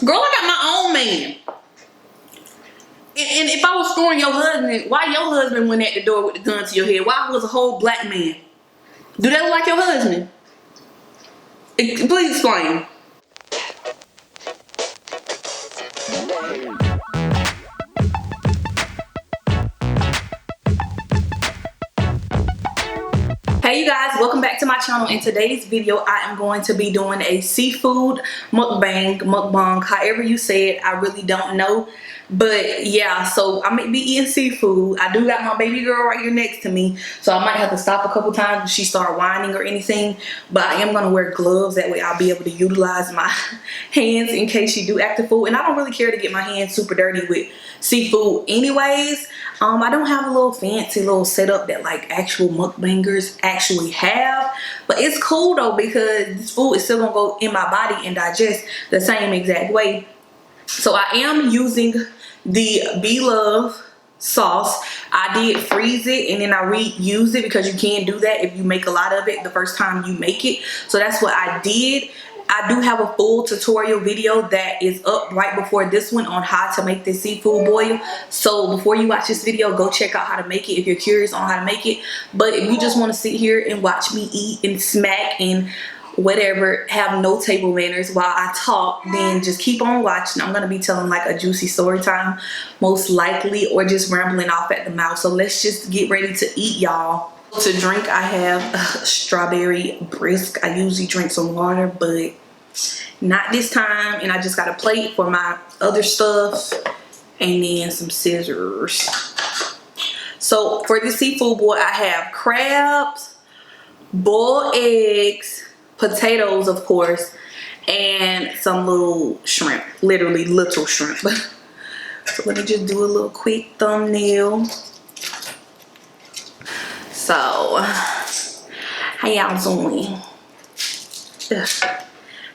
Girl, I got my own man. And if I was scoring your husband, why your husband went at the door with the gun to your head? Why was a whole black man? Do that look like your husband? Please explain. Hey you guys, welcome back to my channel. In today's video I am going to be doing a seafood mukbang, however you say it. I really don't know, but yeah, so I might be eating seafood. I do got my baby girl right here next to me, so I might have to stop a couple times if she start whining or anything, but I am going to wear gloves. That way I'll be able to utilize my hands in case she do act a fool, and I don't really care to get my hands super dirty with seafood anyways. I don't have a little fancy little setup that like actual mukbangers actually have, but it's cool though because this food is still gonna go in my body and digest the same exact way. So I am using the Bloves sauce. I did freeze it and then I reuse it because you can do that if you make a lot of it the first time you make it. So that's what I did. I do have a full tutorial video that is up right before this one on how to make this seafood boil. So before you watch this video, go check out how to make it if you're curious on how to make it. But if you just want to sit here and watch me eat and smack and whatever, have no table manners while I talk, then just keep on watching. I'm going to be telling like a juicy story time most likely, or just rambling off at the mouth. So let's just get ready to eat, y'all. To drink I have strawberry brisk. I usually drink some water, but not this time. And I just got a plate for my other stuff and then some scissors. So for the seafood boil I have crabs, boiled eggs, potatoes of course, and some little shrimp, literally little shrimp. So let me just do a little quick thumbnail. So how y'all doing?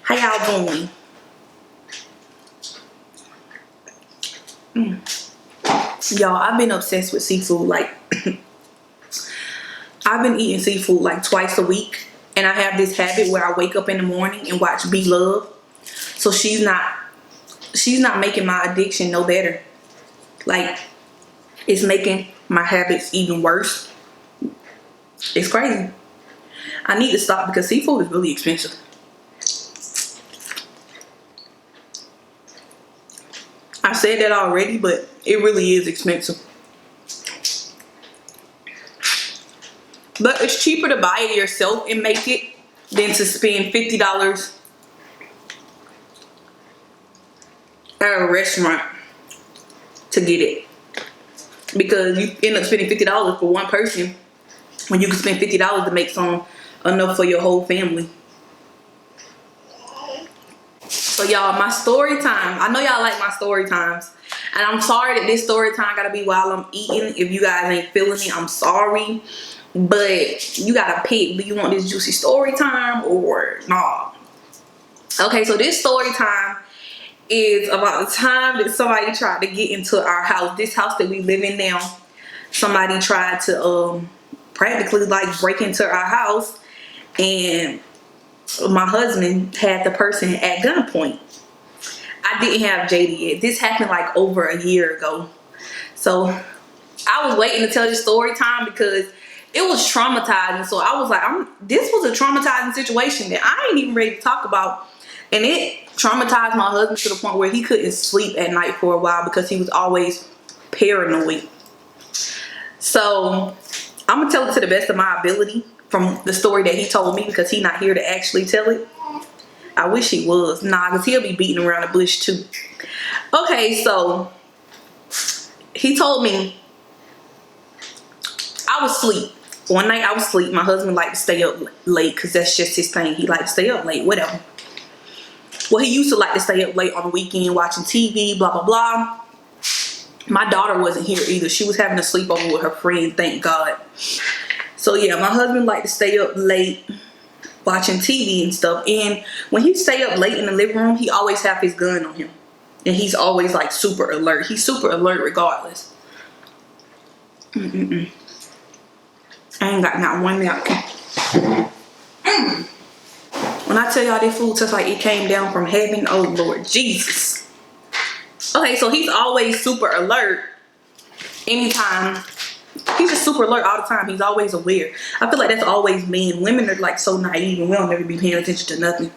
How y'all doing? Y'all, I've been obsessed with seafood. Like I've been eating seafood like twice a week, and I have this habit where I wake up in the morning and watch Bloves. So she's not making my addiction no better. Like it's making my habits even worse. It's crazy. I need to stop because seafood is really expensive. I said that already, but it really is expensive. But it's cheaper to buy it yourself and make it than to spend $50 at a restaurant to get it. Because you end up spending $50 for one person when you can spend $50 to make some enough for your whole family. So y'all, my story time. I know y'all like my story times. And I'm sorry that this story time gotta be while I'm eating. If you guys ain't feeling it, I'm sorry. But you gotta pick. Do you want this juicy story time or nah? Okay, so this story time is about the time that somebody tried to get into our house. This house that we live in now. Somebody tried to practically like break into our house, and my husband had the person at gunpoint. I didn't have JD yet. This happened like over a year ago. So I was waiting to tell this story time because it was traumatizing. So I was like, this was a traumatizing situation that I ain't even ready to talk about. And it traumatized my husband to the point where he couldn't sleep at night for a while because he was always paranoid. So I'm gonna tell it to the best of my ability from the story that he told me, because he's not here to actually tell it. I wish he was. Nah, because he'll be beating around the bush too. Okay, so he told me I was asleep. One night I was asleep. My husband liked to stay up late because that's just his thing. He liked to stay up late, whatever. Well, he used to like to stay up late on the weekend watching TV, blah, blah, blah. My daughter wasn't here either. She was having a sleepover with her friend, thank God. So yeah, my husband liked to stay up late watching TV and stuff. And when he stay up late in the living room, he always have his gun on him. And he's always like super alert. He's super alert regardless. I ain't got not one napkin. When I tell y'all this food tastes like it came down from heaven, oh Lord Jesus. Okay, so he's always super alert anytime. He's just super alert all the time. He's always aware. I feel like that's always men. Women are like so naive and we don't ever be paying attention to nothing.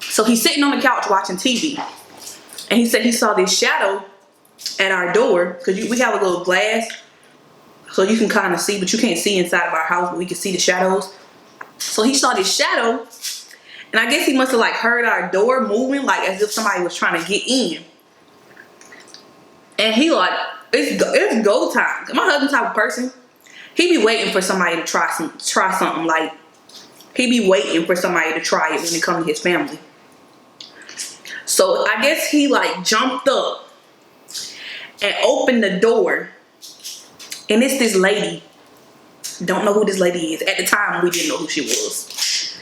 So he's sitting on the couch watching TV. And he said he saw this shadow at our door. Because we have a little glass. So you can kind of see, but you can't see inside of our house. But we can see the shadows. So he saw this shadow. And I guess he must have like heard our door moving, like as if somebody was trying to get in. And he like, it's go time. My husband type of person, he be waiting for somebody to try something. Like he be waiting for somebody to try it when it comes to his family. So I guess he like jumped up and opened the door. And it's this lady. Don't know who this lady is. At the time, we didn't know who she was.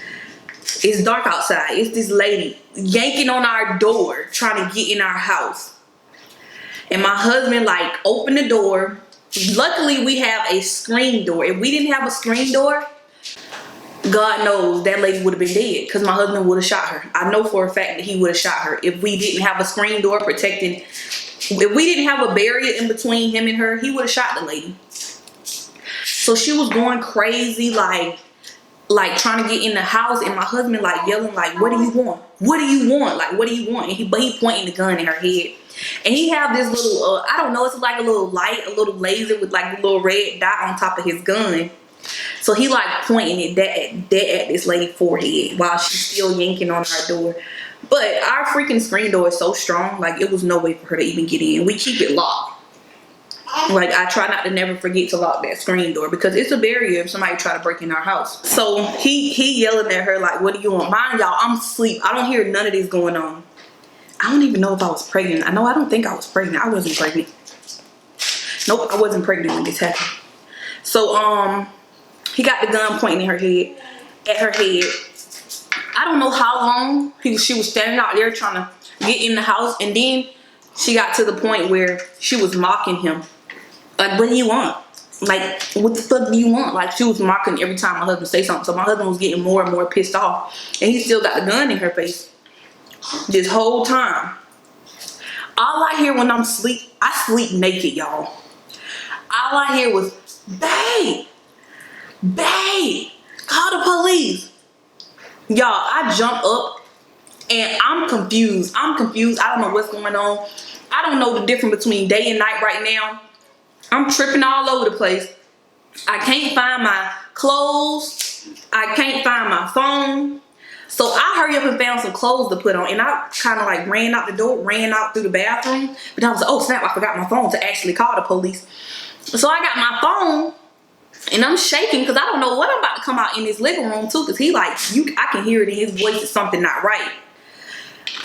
It's dark outside. It's this lady yanking on our door, trying to get in our house. And my husband like opened the door. Luckily, we have a screen door. If we didn't have a screen door, God knows that lady would have been dead because my husband would have shot her. I know for a fact that he would have shot her if we didn't have a screen door protecting. If we didn't have a barrier in between him and her, he would have shot the lady. So she was going crazy, like trying to get in the house, and my husband like yelling like, "What do you want? What do you want? Like, what do you want?" And he pointing the gun in her head. And he have this little, I don't know, it's like a little light, a little laser with like a little red dot on top of his gun. So he like pointing it at this lady's forehead while she's still yanking on our door. But our freaking screen door is so strong, like it was no way for her to even get in. We keep it locked. Like I try not to never forget to lock that screen door because it's a barrier if somebody try to break in our house. So he yelling at her like, "What do you want?" Mind y'all, I'm asleep. I don't hear none of this going on. I don't even know if I was pregnant. I don't think I was pregnant. I wasn't pregnant. Nope, I wasn't pregnant when this happened. So he got the gun pointing at her head. I don't know how long she was standing out there trying to get in the house, and then she got to the point where she was mocking him. Like, "What do you want? Like, what the fuck do you want?" Like, she was mocking every time my husband say something. So my husband was getting more and more pissed off, and he still got the gun in her face this whole time. All I hear when I'm asleep, I sleep naked, y'all. All I hear was, "Babe, babe, call the police." Y'all, I jump up and I'm confused. I don't know what's going on. I don't know the difference between day and night right now. I'm tripping all over the place. I can't find my clothes. I can't find my phone. So I hurry up and found some clothes to put on, and I kind of like ran out the door, ran out through the bathroom. But I was like, "Oh snap, I forgot my phone to actually call the police." So I got my phone, and I'm shaking because I don't know what I'm about to come out in this living room too, because he like, I can hear it in his voice that something not right.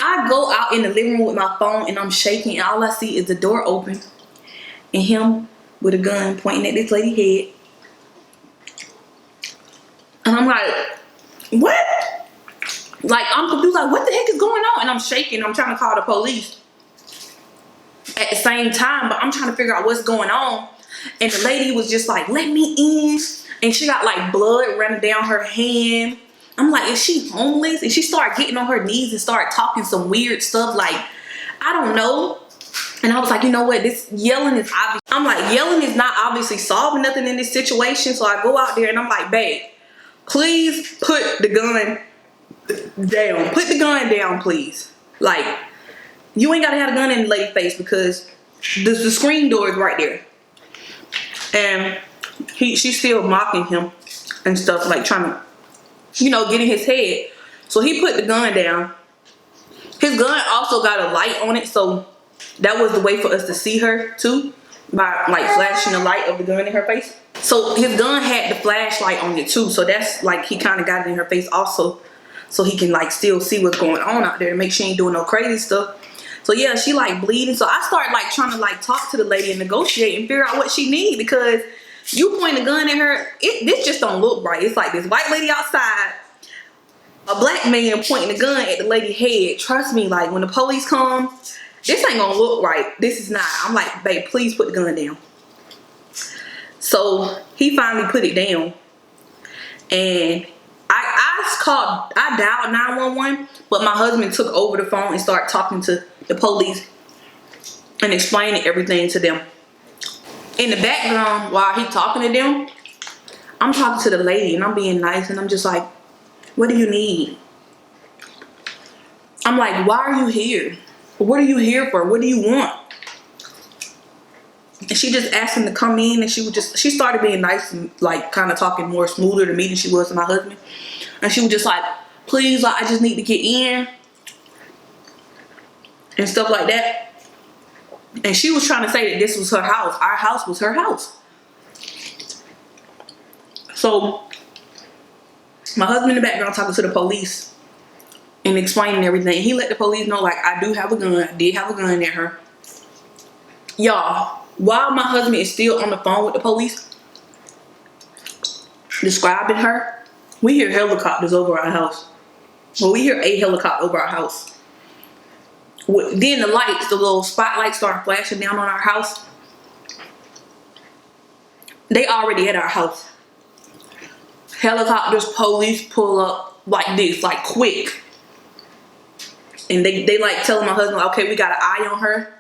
I go out in the living room with my phone, and I'm shaking, and all I see is the door open, and him with a gun pointing at this lady's head. And I'm like, "What?" Like, I'm confused, like, what the heck is going on? And I'm shaking, I'm trying to call the police at the same time, but I'm trying to figure out what's going on. And the lady was just like, "Let me in." And she got like blood running down her hand. I'm like, is she homeless? And she started getting on her knees and started talking some weird stuff, like, I don't know. And I was like, you know what, this yelling is obvious. I'm like, yelling is not obviously solving nothing in this situation. So I go out there and I'm like, "Babe, please put the gun down. Put the gun down, please. Like, you ain't gotta have a gun in the lady's face because the screen door is right there." And she's still mocking him and stuff, like trying to, you know, get in his head. So he put the gun down. His gun also got a light on it, so that was the way for us to see her too, by like flashing the light of the gun in her face. So his gun had the flashlight on it too, so that's like he kind of got it in her face also, so he can like still see what's going on out there to make sure she ain't doing no crazy stuff. So yeah, she like bleeding. So I started like trying to like talk to the lady and negotiate and figure out what she needs, because you point a gun at her, this just don't look right. It's like this white lady outside, a black man pointing a gun at the lady's head. Trust me, like when the police come, this ain't gonna look right. This is not. I'm like, "Babe, please put the gun down." So he finally put it down, and I I dialed 911, but my husband took over the phone and started talking to the police and explaining everything to them. In the background, while he talking to them, I'm talking to the lady and I'm being nice and I'm just like, what do you need? I'm like, why are you here? What are you here for? What do you want? And she just asked him to come in, and she started being nice and like kind of talking more smoother to me than she was to my husband. And she was just like, please, like, I just need to get in and stuff like that. And she was trying to say that this was her house. Our house was her house. So my husband in the background talking to the police and explaining everything. He let the police know, like, I do have a gun. I did have a gun at her. Y'all, while my husband is still on the phone with the police describing her, we hear helicopters over our house. Well, we hear a helicopter over our house. Then the lights, the little spotlights start flashing down on our house. They already at our house. Helicopters, police pull up like this, like quick. And they like telling my husband, okay, we got an eye on her.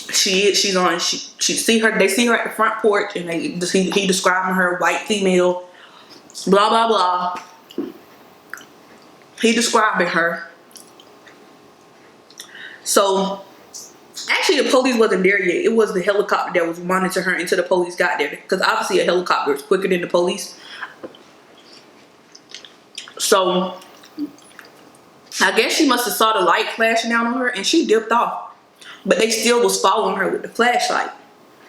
They see her at the front porch, and he describing her, white female, blah blah blah. He describing her. So actually the police wasn't there yet. It was the helicopter that was monitoring her until the police got there, because obviously a helicopter is quicker than the police. So I guess she must have saw the light flashing down on her and she dipped off. But they still was following her with the flashlight.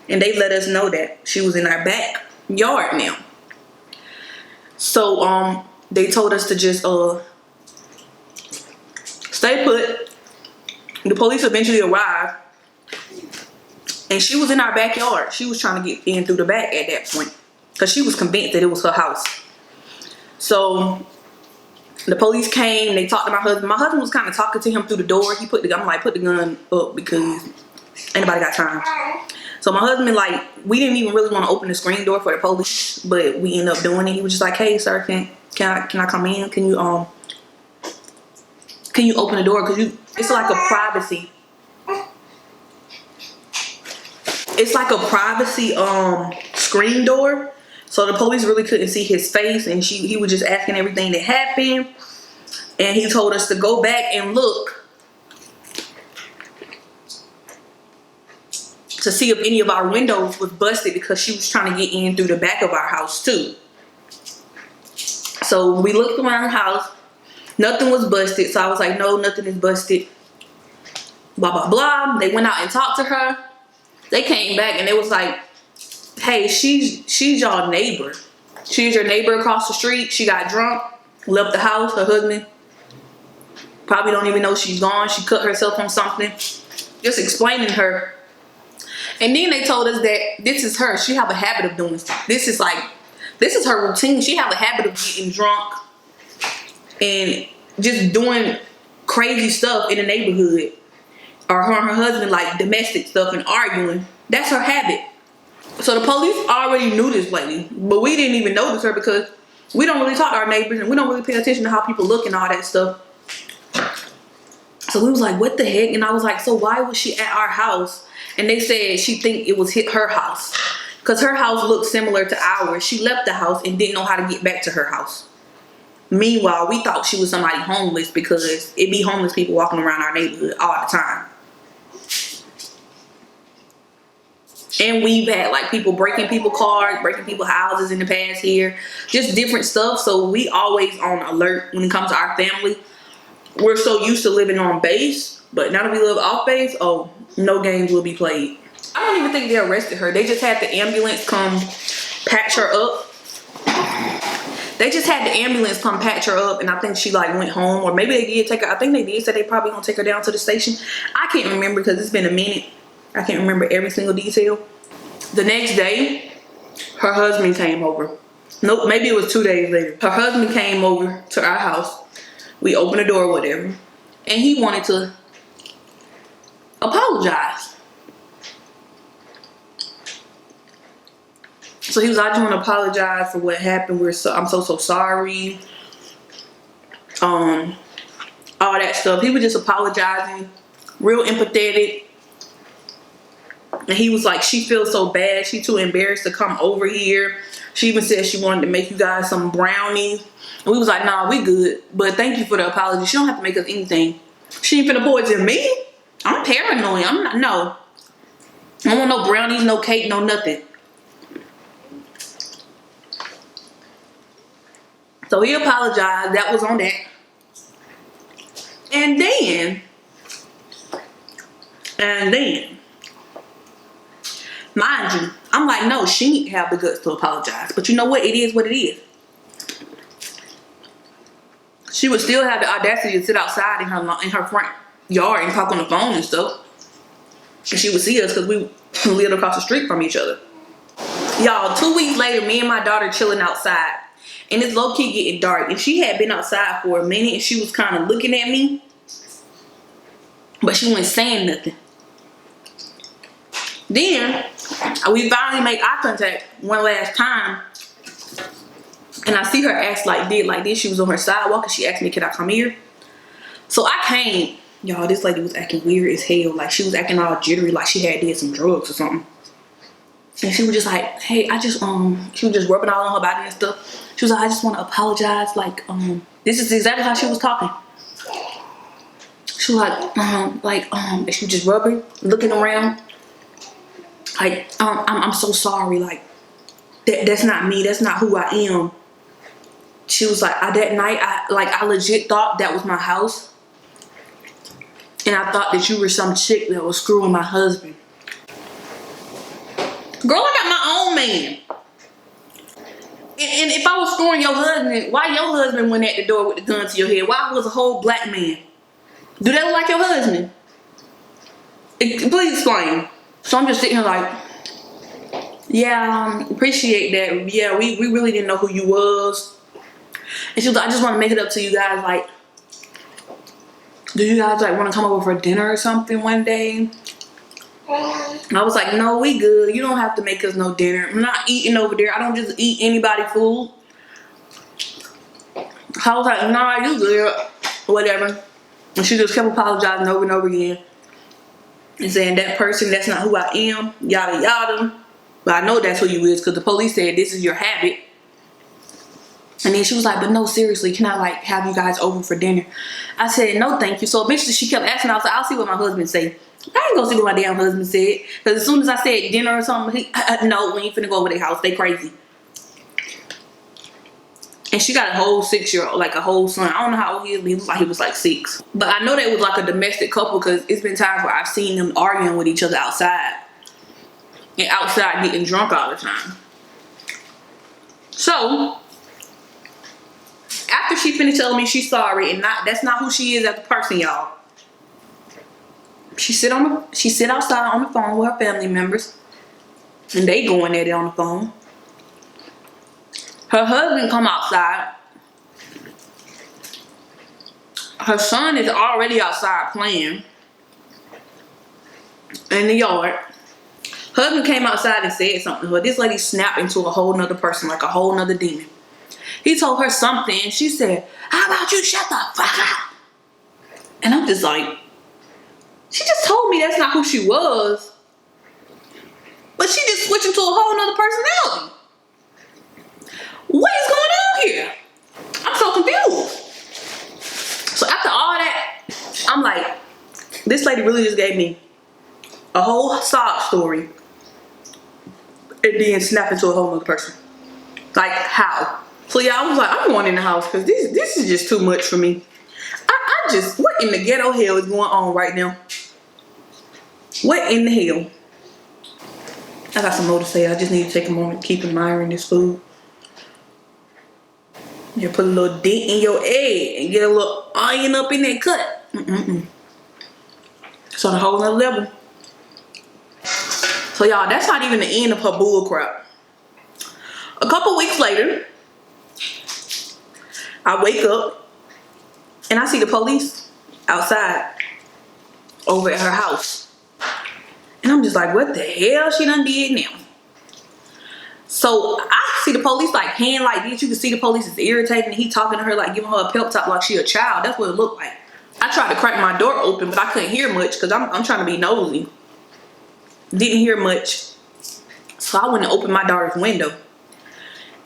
And they let us know that she was in our backyard now. So they told us to just stay put. The police eventually arrived. And she was in our backyard. She was trying to get in through the back at that point, because she was convinced that it was her house. So the police came, they talked to my husband. My husband was kind of talking to him through the door. I'm like, put the gun up because anybody got time. So my husband, like, we didn't even really want to open the screen door for the police, but we ended up doing it. He was just like, hey sir, can I come in? Can you open the door? Cause it's like a privacy. It's like a privacy screen door. So the police really couldn't see his face, and he was just asking everything that happened. And he told us to go back and look to see if any of our windows was busted, because she was trying to get in through the back of our house too. So we looked around the house, nothing was busted. So I was like, no, nothing is busted. Blah, blah, blah. They went out and talked to her. They came back and they was like, hey, she's y'all neighbor. She's your neighbor across the street. She got drunk, left the house. Her husband probably don't even know she's gone. She cut herself on something. Just explaining her. And then they told us that this is her. She have a habit of doing stuff. This is her routine. She have a habit of getting drunk and just doing crazy stuff in the neighborhood. Or her and her husband, like, domestic stuff and arguing. That's her habit. So the police already knew this lady, but we didn't even notice her because we don't really talk to our neighbors and we don't really pay attention to how people look and all that stuff. So we was like, what the heck? And I was like, so why was she at our house? And they said she think it was her house, because her house looked similar to ours. She left the house and didn't know how to get back to her house. Meanwhile, we thought she was somebody homeless, because it be homeless people walking around our neighborhood all the time. And we've had like people breaking people's cars, breaking people's houses in the past here. Just different stuff. So we always on alert when it comes to our family. We're so used to living on base, but now that we live off base, oh, no games will be played. I don't even think they arrested her. They just had the ambulance come patch her up. They just had the ambulance come patch her up, and I think she like went home, or maybe they did take her. I think they did say they probably gonna take her down to the station. I can't remember because it's been a minute. I can't remember every single detail. The next day, her husband came over. Nope, maybe it was 2 days later. Her husband came over to our house. We opened the door or whatever. And he wanted to apologize. So he was like, I just want to apologize for what happened. I'm so sorry. all that stuff. He was just apologizing, real empathetic. And he was like, she feels so bad. She's too embarrassed to come over here. She even said she wanted to make you guys some brownies. And we was like, nah, we good. But thank you for the apology. She don't have to make us anything. She ain't finna poison me. I'm paranoid. I'm not, no. I don't want no brownies, no cake, no nothing. So he apologized. That was on that. And then, mind you, I'm like, no, she need to have the guts to apologize. But you know what? It is what it is. She would still have the audacity to sit outside in her front yard and talk on the phone and stuff. And she would see us because we lived across the street from each other. Y'all, 2 weeks later, me and my daughter chilling outside. And it's low-key getting dark. And she had been outside for a minute and she was kind of looking at me. But she wasn't saying nothing. Then, we finally make eye contact one last time. And I see her act like this. She was on her sidewalk and she asked me, can I come here? So I came. Y'all, this lady was acting weird as hell. Like, she was acting all jittery, like she had did some drugs or something. And she was just like, hey, she was just rubbing all on her body and stuff. She was like, I just want to apologize. Like, this is exactly how she was talking. She was like, and she was just rubbing, looking around. Like, I'm so sorry. Like, that's not me. That's not who I am. She was like, that night, I legit thought that was my house. And I thought that you were some chick that was screwing my husband. Girl, I got my own man. And if I was screwing your husband, why your husband went at the door with the gun to your head? Why was a whole black man? Do that look like your husband? Please explain. So I'm just sitting here like, yeah, appreciate that. Yeah, we really didn't know who you was. And she was like, I just want to make it up to you guys. Like, do you guys like want to come over for dinner or something one day? And I was like, no, we good. You don't have to make us no dinner. I'm not eating over there. I don't just eat anybody food. I was like, nah, you good. Whatever. And she just kept apologizing over and over again. And saying that person, that's not who I am. Yada yada. But I know that's who you is because the police said this is your habit. And then she was like, but no, seriously, can I like have you guys over for dinner? I said, no, thank you. So eventually she kept asking. I was like, I'll see what my husband say. I ain't gonna see what my damn husband said. Because as soon as I said dinner or something, no, we ain't finna go over their house. They crazy. And she got a whole 6-year-old, like a whole son. I don't know how old he is, but he looked like he was like 6. But I know they was like a domestic couple because it's been times where I've seen them arguing with each other outside. And outside getting drunk all the time. So, after she finished telling me she's sorry and that's not who she is as a person, y'all. She sit outside on the phone with her family members. And they going at it on the phone. Her husband come outside. Her son is already outside playing in the yard. Husband came outside and said something to her. This lady snapped into a whole nother person, like a whole nother demon. He told her something and she said, how about you shut the fuck up? And I'm just like, she just told me that's not who she was. But she just switched into a whole nother personality. What is going on here? I'm so confused. So after all that, I'm like, this lady really just gave me a whole sob story and then snap into a whole nother person. Like, how? So yeah, I was like, I'm going in the house because this is just too much for me. What in the ghetto hell is going on right now? What in the hell? I got some more to say. I just need to take a moment to keep admiring this food. You put a little dent in your egg and get a little onion up in that cut. It's on a whole nother level. So y'all, that's not even the end of her bull crap. A couple weeks later, I wake up and I see the police outside over at her house. And I'm just like, what the hell she done did now? So I see the police like hand like this. You can see the police is irritated and he talking to her like giving her a pep talk like she a child. That's what it looked like. I tried to crack my door open, but I couldn't hear much because I'm trying to be nosy. Didn't hear much. So I went and opened my daughter's window.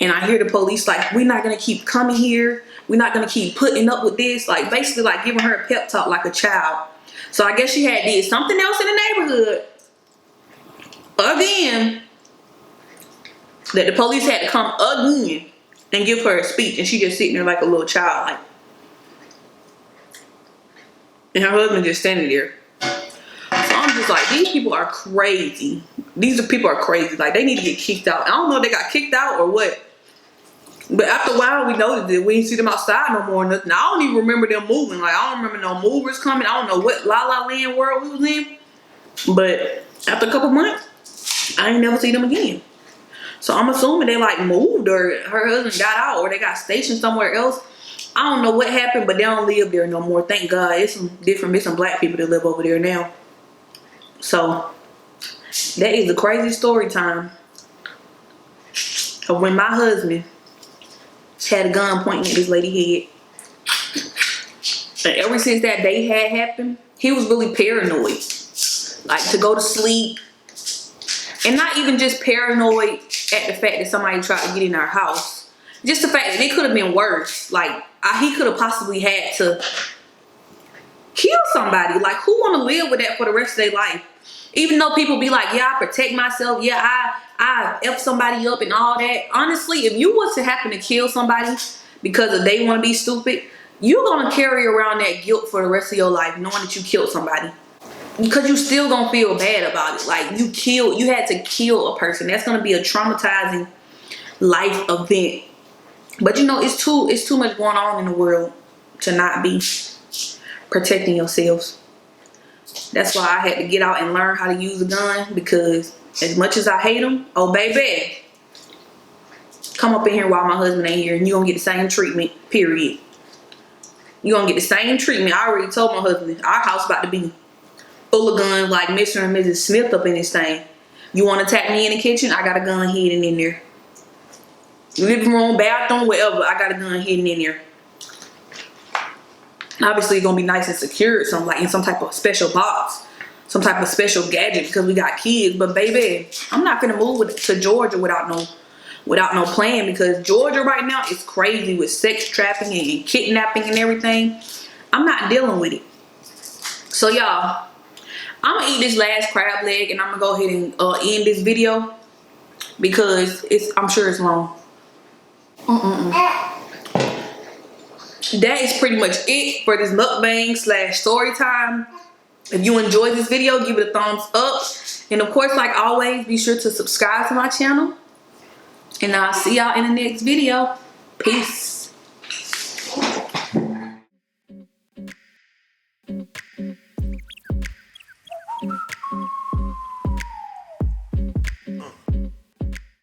And I hear the police like, we're not going to keep coming here. We're not going to keep putting up with this. Like basically like giving her a pep talk like a child. So I guess she had did something else in the neighborhood. Again. That the police had to come again and give her a speech. And she just sitting there like a little child. Like. And her husband just standing there. So I'm just like, these people are crazy. These people are crazy. Like they need to get kicked out. I don't know if they got kicked out or what. But after a while, we noticed that we didn't see them outside no more. Nothing. I don't even remember them moving. Like I don't remember no movers coming. I don't know what La La Land world we was in. But after a couple months, I ain't never see them again. So I'm assuming they like moved or her husband got out or they got stationed somewhere else. I don't know what happened, but they don't live there no more. Thank God. It's some black people that live over there now. So that is the crazy story time of when my husband had a gun pointing at this lady's head. And ever since that day had happened, he was really paranoid. Like to go to sleep. And not even just paranoid at the fact that somebody tried to get in our house. Just the fact that it could have been worse. Like he could have possibly had to kill somebody. Like who want to live with that for the rest of their life? Even though people be like, yeah, I protect myself. Yeah, I F somebody up and all that. Honestly, if you was to happen to kill somebody because they want to be stupid, you're going to carry around that guilt for the rest of your life knowing that you killed somebody. Because you still going to feel bad about it. Like you had to kill a person. That's going to be a traumatizing life event. But you know, it's too much going on in the world to not be protecting yourselves. That's why I had to get out and learn how to use a gun, because as much as I hate them, oh baby, come up in here while my husband ain't here and you're gonna get the same treatment, period. You're gonna get the same treatment. I already told my husband, our house about to be full of guns like Mr. and Mrs. Smith up in this thing. You wanna attack me in the kitchen? I got a gun hidden in there. Living room, bathroom, wherever, I got a gun hidden in there. Obviously, it's gonna be nice and secure, in some type of special box, some type of special gadget because we got kids. But baby, I'm not gonna move to Georgia without no plan, because Georgia right now is crazy with sex trafficking and kidnapping and everything. I'm not dealing with it. So y'all, I'm gonna eat this last crab leg and I'm gonna go ahead and end this video because I'm sure it's long. That is pretty much it for this mukbang / story time. If you enjoyed this video, give it a thumbs up. And of course, like always, be sure to subscribe to my channel. And I'll see y'all in the next video. Peace.